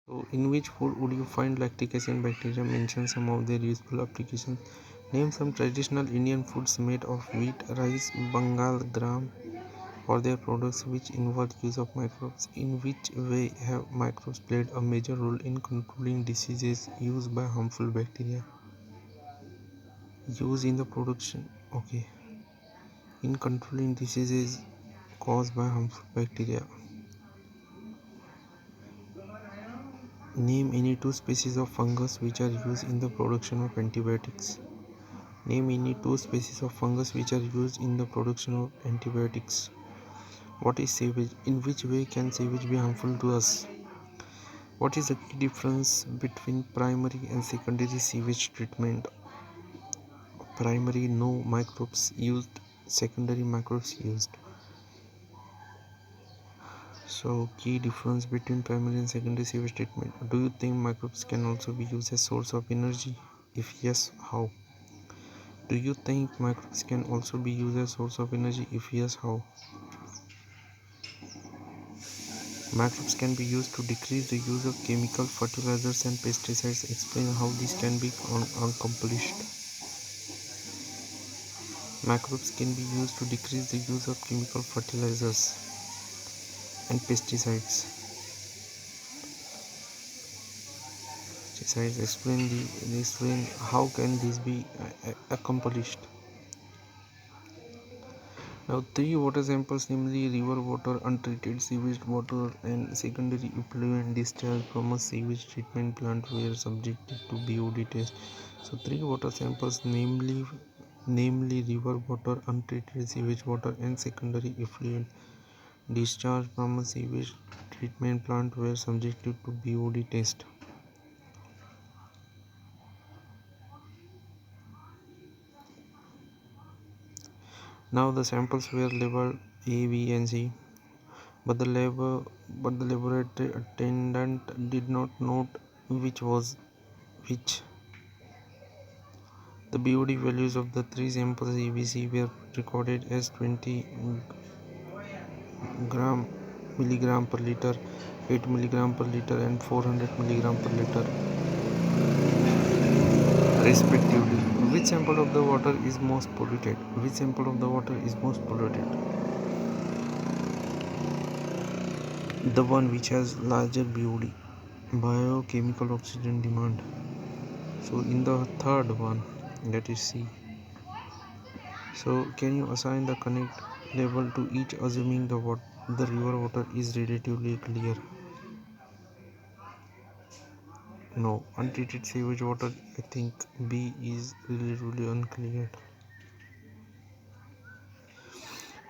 So, in which food would you find lactic acid bacteria? Mention some of their useful applications. Name some traditional Indian foods made of wheat, rice, Bengal gram, or their products which involve use of microbes. In which way have microbes played a major role in controlling diseases used by harmful bacteria? Used in the production. Okay. In controlling diseases caused by harmful bacteria. Name any two species of fungus which are used in the production of antibiotics. Name any two species of fungus which are used in the production of antibiotics. What is sewage? In which way can sewage be harmful to us? What is the key difference between primary and secondary sewage treatment? Primary, no microbes used. Secondary, microbes used. So, key difference between primary and secondary sewage treatment. Do you think microbes can also be used as source of energy? If yes, how? Do you think microbes can also be used as source of energy? If yes, how? Microbes can be used to decrease the use of chemical fertilizers and pesticides. Explain how this can be accomplished. Microbes can be used to decrease the use of chemical fertilizers and pesticides. Explain how can this be accomplished. Now, three water samples, namely river water, untreated sewage water, and secondary effluent discharge from a sewage treatment plant were subjected to BOD test. So, three water samples, namely river water, untreated sewage water, and secondary effluent discharge from a sewage treatment plant were subjected to BOD test. Now the samples were labeled A, B, and C. But the laboratory attendant did not note which was which. The BOD values of the three samples ABC were recorded as 20 milligram per liter, 8 milligram per liter, and 400 milligram per liter, respectively. Which sample of the water is most polluted? Which sample of the water is most polluted? The one which has larger BOD, biochemical oxygen demand. So in the third one, that is C. So can you assign the connect label to each, assuming the river water is relatively clear? No. Untreated sewage water, I think B is relatively unclear.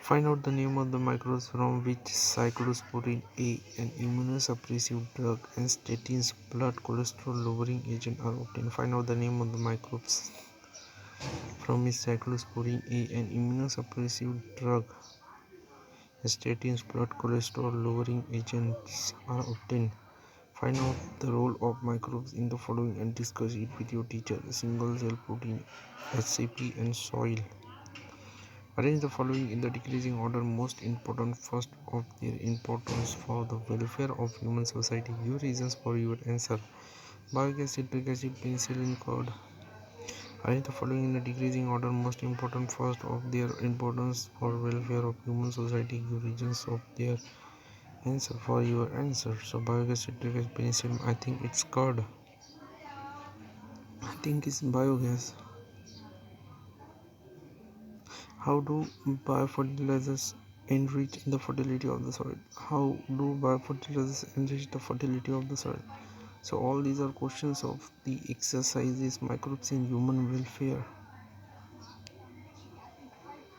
Find out the name of the microbes from which cyclosporin A, an immunosuppressive drug, and statins, blood cholesterol lowering agent, are obtained. Find out the name of the microbes from which cyclosporin A, an immunosuppressive drug, and statins, blood cholesterol lowering agents, are obtained. Find out the role of microbes in the following and discuss it with your teacher. Single cell protein, HCP, and soil. Arrange the following in the decreasing order, most important first of their importance for the welfare of human society. Give reasons for your answer. Biogas, citric acid, penicillin, curd. Arrange the following in the decreasing order, most important first of their importance for welfare of human society. Give reasons of their answer for your answer. So biogas, citric acid, penicillin. I think it's curd. I think it's biogas. How do biofertilizers enrich the fertility of the soil? How do biofertilizers enrich the fertility of the soil? So all these are questions of the exercises microbes in human welfare.